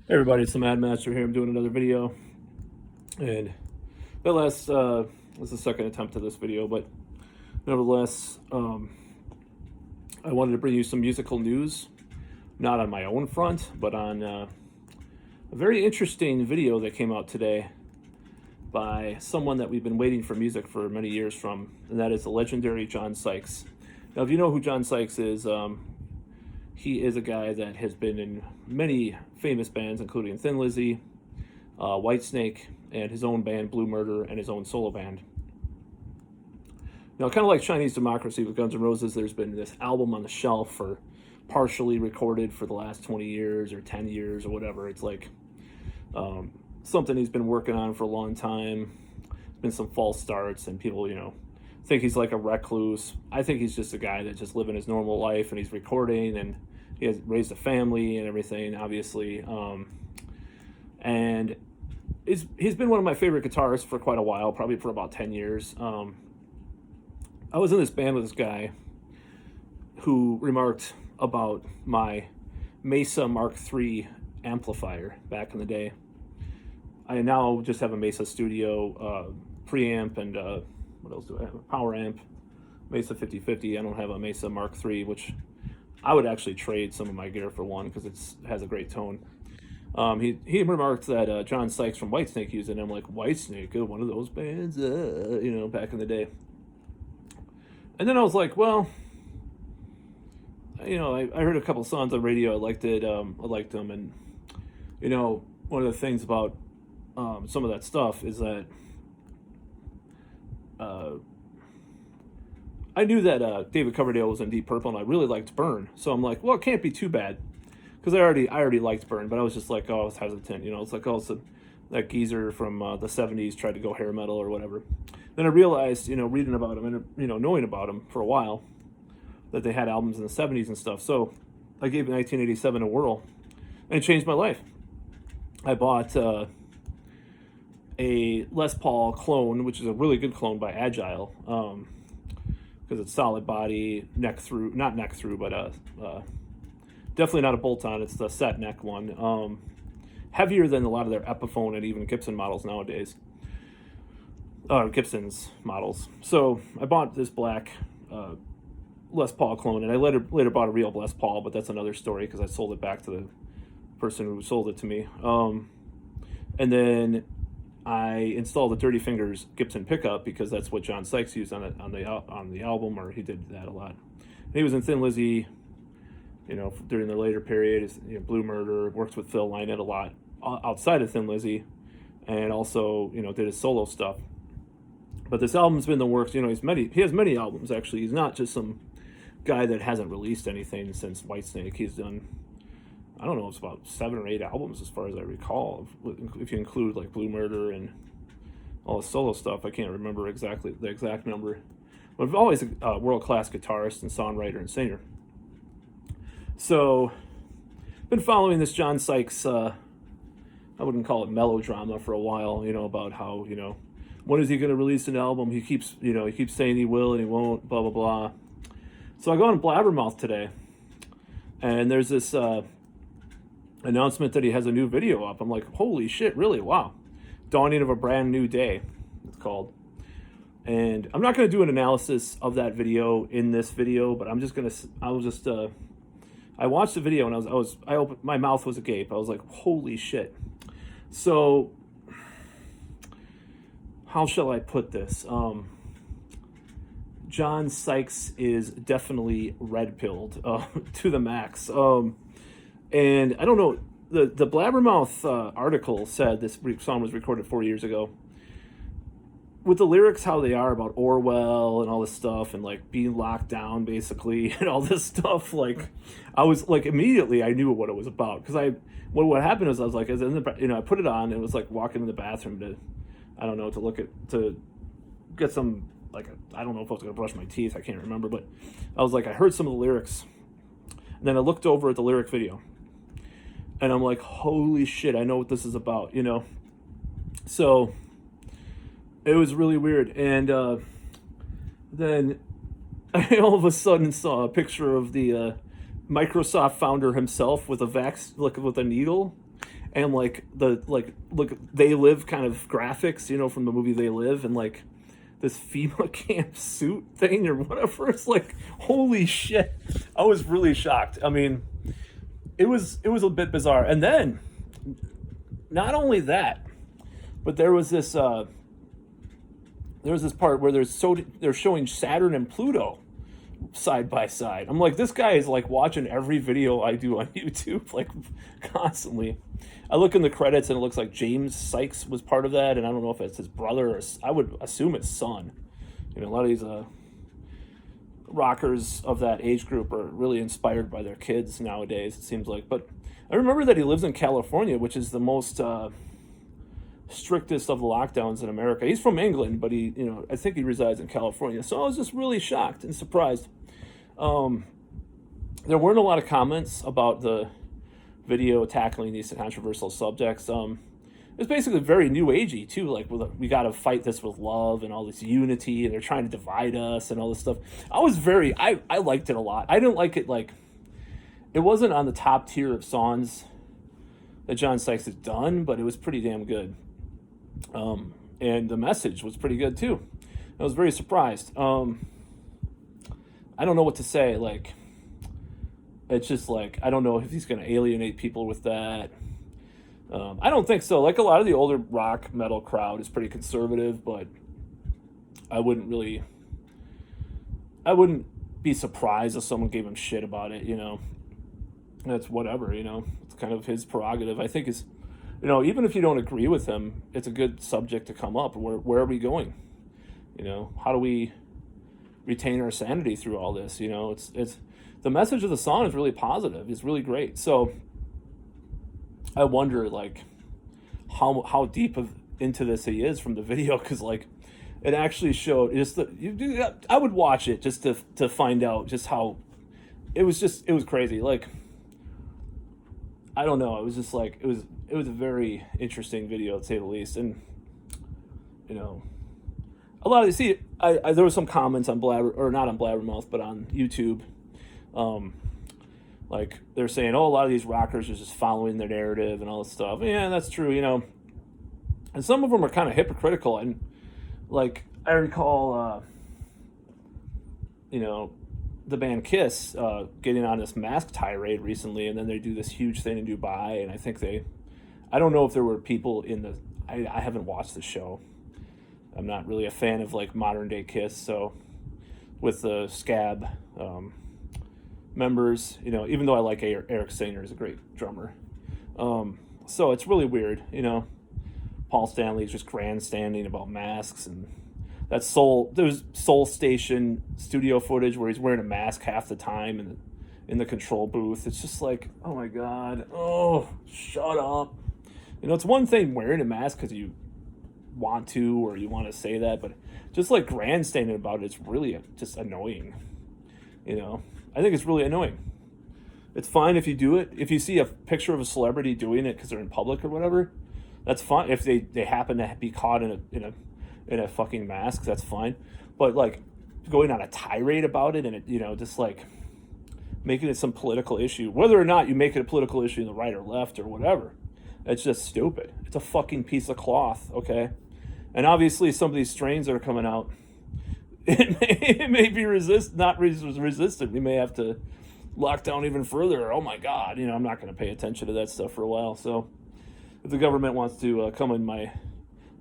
Hey everybody, it's the Mad Master here. I'm doing another video, and that last was the second attempt at this video, but nevertheless, I wanted to bring you some musical news, not on my own front, but on a very interesting video that came out today by someone that we've been waiting for music for many years from, and that is the legendary John Sykes. Now, if you know who John Sykes is, he is a guy that has been in many famous bands, including Thin Lizzy, Whitesnake, and his own band, Blue Murder, and his own solo band. Now, kind of like Chinese Democracy with Guns N' Roses, there's been this album on the shelf for partially recorded for the last 20 years or 10 years or whatever. It's like something he's been working on for a long time. There's been some false starts, and people, think he's like a recluse. I think he's just a guy that's just living his normal life, and he's recording, and he has raised a family and everything, obviously. And he's been one of my favorite guitarists for quite a while, probably for about 10 years. I was in this band with this guy who remarked about my Mesa Mark III amplifier back in the day. I now just have a Mesa Studio preamp and what else do I have? A power amp, Mesa 5050. I don't have a Mesa Mark III, which I would actually trade some of my gear for one because it has a great tone. He remarked that John Sykes from Whitesnake used it, and I'm like, Whitesnake, one of those bands, back in the day. And then I was like, well, I heard a couple songs on radio. I liked it. I liked them, and one of the things about some of that stuff is that I knew that David Coverdale was in Deep Purple, and I really liked Burn. So I'm like, well, it can't be too bad, because I already liked Burn, but I was just like, I was hesitant. It's like, so that geezer from the 70s tried to go hair metal or whatever. Then I realized, reading about him and knowing about him for a while, that they had albums in the 70s and stuff. So I gave 1987 a whirl, and it changed my life. I bought a Les Paul clone, which is a really good clone by Agile, because it's solid body, not neck through, but definitely not a bolt-on. It's the set neck one. Heavier than a lot of their Epiphone and even Gibson models nowadays. Gibson's models. So I bought this black Les Paul clone, and I later bought a real Les Paul, but that's another story because I sold it back to the person who sold it to me. And then I installed the Dirty Fingers Gibson pickup because that's what John Sykes used on the album, or he did that a lot. And he was in Thin Lizzy, during the later period. Blue Murder, worked with Phil Lynott a lot outside of Thin Lizzy, and also did his solo stuff. But this album's been in the works. He has many albums actually. He's not just some guy that hasn't released anything since Whitesnake. He's done, I don't know, it's about 7 or 8 albums as far as I recall, if you include like Blue Murder and all the solo stuff. I can't remember exactly the exact number, but I've always a world-class guitarist and songwriter and singer. So been following this John Sykes, I wouldn't call it melodrama, for a while, about how, when is he going to release an album? He keeps saying he will and he won't, blah, blah, blah. So I go on Blabbermouth today, and there's this announcement that he has a new video up. I'm like, holy shit, really? Wow. Dawning of a Brand New Day, it's called. And I'm not going to do an analysis of that video in this video, but I watched the video, and I opened, my mouth was agape. I was like, holy shit. So how shall I put this? John Sykes is definitely red-pilled to the max. And I don't know, the Blabbermouth article said this song was recorded 4 years ago. With the lyrics how they are about Orwell and all this stuff, and like being locked down basically, and all this stuff, like I was like, immediately I knew what it was about, because what happened was I was like, I put it on, and it was like walking in the bathroom to get some, I don't know if I was going to brush my teeth, I can't remember, but I was like, I heard some of the lyrics, and then I looked over at the lyric video, and I'm like, holy shit, I know what this is about, So it was really weird. And then I all of a sudden saw a picture of the Microsoft founder himself with a with a needle, and like the look They Live kind of graphics, from the movie They Live, and like this FEMA camp suit thing or whatever. It's like, holy shit! I was really shocked. I mean, it was a bit bizarre. And then, not only that, but there was this part where they're showing Saturn and Pluto side by side. I'm like, this guy is like watching every video I do on YouTube, like constantly. I look in the credits and it looks like James Sykes was part of that, and I don't know if it's his brother or I would assume it's son. A lot of these rockers of that age group are really inspired by their kids nowadays, it seems like. But I remember that he lives in California, which is the most strictest of the lockdowns in America. He's from England, but I think he resides in California. So I was just really shocked and surprised. There weren't a lot of comments about the video tackling these controversial subjects. It's basically very new agey too. Like, we got to fight this with love and all this unity, and they're trying to divide us and all this stuff. I liked it a lot. I didn't like it, like, it wasn't on the top tier of songs that John Sykes has done, but it was pretty damn good. And the message was pretty good too. I was very surprised. I don't know what to say. Like, it's just like, I don't know if he's going to alienate people with that. I don't think so. Like, a lot of the older rock metal crowd is pretty conservative, but I wouldn't be surprised if someone gave him shit about it, That's whatever, It's kind of his prerogative. I think it's, even if you don't agree with him, it's a good subject to come up. Where are we going? How do we retain our sanity through all this? It's the message of the song is really positive. It's really great. So I wonder, like, how deep into this he is from the video, because like it actually showed I would watch it just to find out just how it was crazy. Like, I don't know. It was just like, it was a very interesting video, to say the least. And a lot of there was some comments on not on Blabbermouth, but on YouTube. Like, they're saying, a lot of these rockers are just following their narrative and all this stuff. Yeah, that's true, And some of them are kind of hypocritical. And, like, I recall, the band Kiss getting on this mask tirade recently, and then they do this huge thing in Dubai. And I think I don't know if there were people I haven't watched the show. I'm not really a fan of, like, modern-day Kiss, so with the Scab members, even though I like Eric Singer is a great drummer. So it's really weird, Paul Stanley's just grandstanding about masks, and there's Soul Station studio footage where he's wearing a mask half the time in the control booth. It's just like, oh my God, shut up. It's one thing wearing a mask because you want to, or you want to say that, but just like grandstanding about it, it's really just annoying. I think it's really annoying. It's fine if you do it. If you see a picture of a celebrity doing it because they're in public or whatever, that's fine. If they happen to be caught in a fucking mask, that's fine. But like going on a tirade about it, and it, just like making it some political issue, whether or not you make it a political issue in the right or left or whatever, it's just stupid. It's a fucking piece of cloth, okay? And obviously some of these strains that are coming out, it may be not resistant. We may have to lock down even further. Oh my God, I'm not going to pay attention to that stuff for a while. So if the government wants to come in my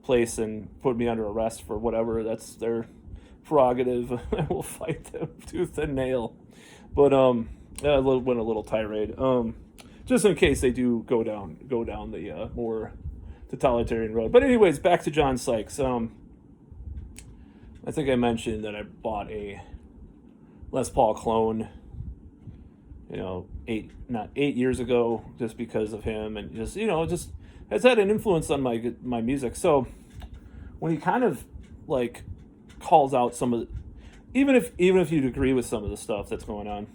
place and put me under arrest for whatever, that's their prerogative. I will fight them tooth and nail. But I went a little tirade. Just in case they do go down the more totalitarian road. But anyways, back to John Sykes. I think I mentioned that I bought a Les Paul clone, 8 years ago, just because of him, and just has had an influence on my music. So when he kind of like calls out some of even if you'd agree with some of the stuff that's going on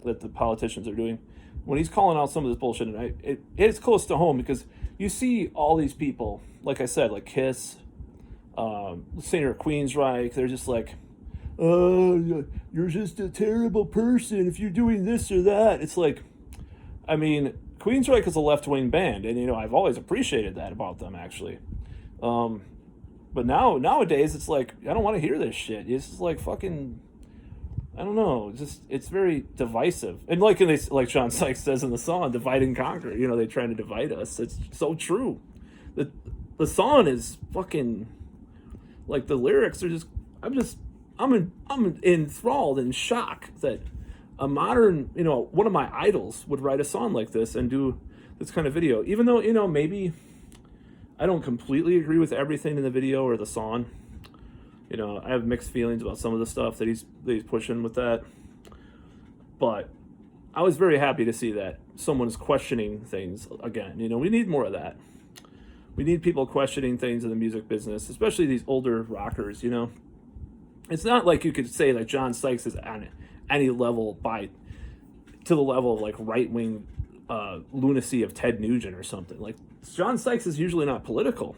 that the politicians are doing, when he's calling out some of this bullshit, and it's close to home, because you see all these people, like I said, like Kiss, singer Queensryche, they're just like, you're just a terrible person if you're doing this or that. It's like, I mean, Queensryche is a left-wing band, and, you know, I've always appreciated that about them, actually. But nowadays, it's like, I don't want to hear this shit. It's just like fucking, I don't know, it's very divisive. And like John Sykes says in the song, divide and conquer. You know, they're trying to divide us. It's so true. The song is fucking, like, the lyrics are just, I'm enthralled in shock that a modern, you know, one of my idols would write a song like this and do this kind of video. Even though, you know, maybe I don't completely agree with everything in the video or the song. You know, I have mixed feelings about some of the stuff that he's pushing with that. But I was very happy to see that someone's questioning things again. You know, we need more of that. We need people questioning things in the music business, especially these older rockers, you know. It's not like you could say that John Sykes is on any level to the level of like right-wing lunacy of Ted Nugent or something. Like, John Sykes is usually not political,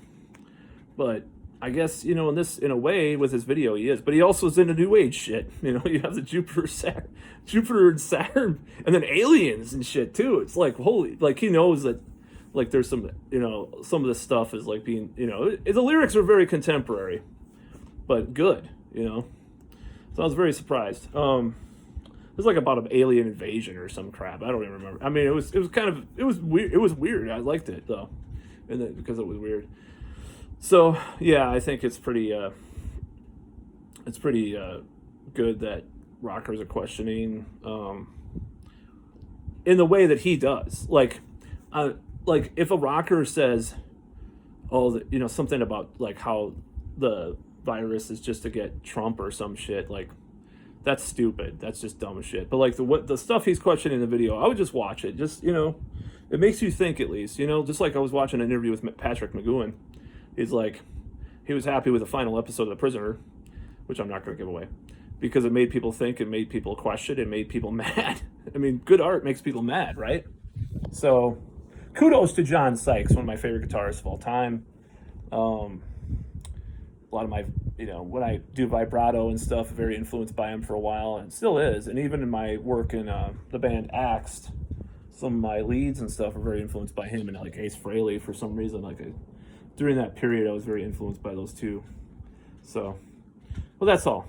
but I guess, you know, in a way with his video he is. But he also is into New Age shit. You know, you have the Jupiter and Saturn, and then aliens and shit too. It's like, holy, like, he knows that, like, there's some, you know, some of this stuff is like being, you know, the lyrics are very contemporary, but good, you know. So I was very surprised. It was like about an alien invasion or some crap. I don't even remember. I mean, it was weird. It was weird. I liked it though, because it was weird. So yeah, I think it's pretty good that rockers are questioning in the way that he does. Like if a rocker says, "Oh, you know, something about like how the virus is just to get Trump or some shit," like, that's stupid. That's just dumb shit. But like the stuff he's questioning in the video, I would just watch it. Just, you know, it makes you think at least. You know, just like I was watching an interview with Patrick McGowan. He's like, he was happy with the final episode of The Prisoner, which I'm not going to give away, because it made people think, it made people question, it made people mad. I mean, good art makes people mad, right? So, kudos to John Sykes, one of my favorite guitarists of all time. A lot of my, you know, when I do vibrato and stuff, very influenced by him for a while, and still is. And even in my work in the band Axed, some of my leads and stuff are very influenced by him, and like Ace Frehley for some reason. Like, during that period, I was very influenced by those two. So, well, that's all.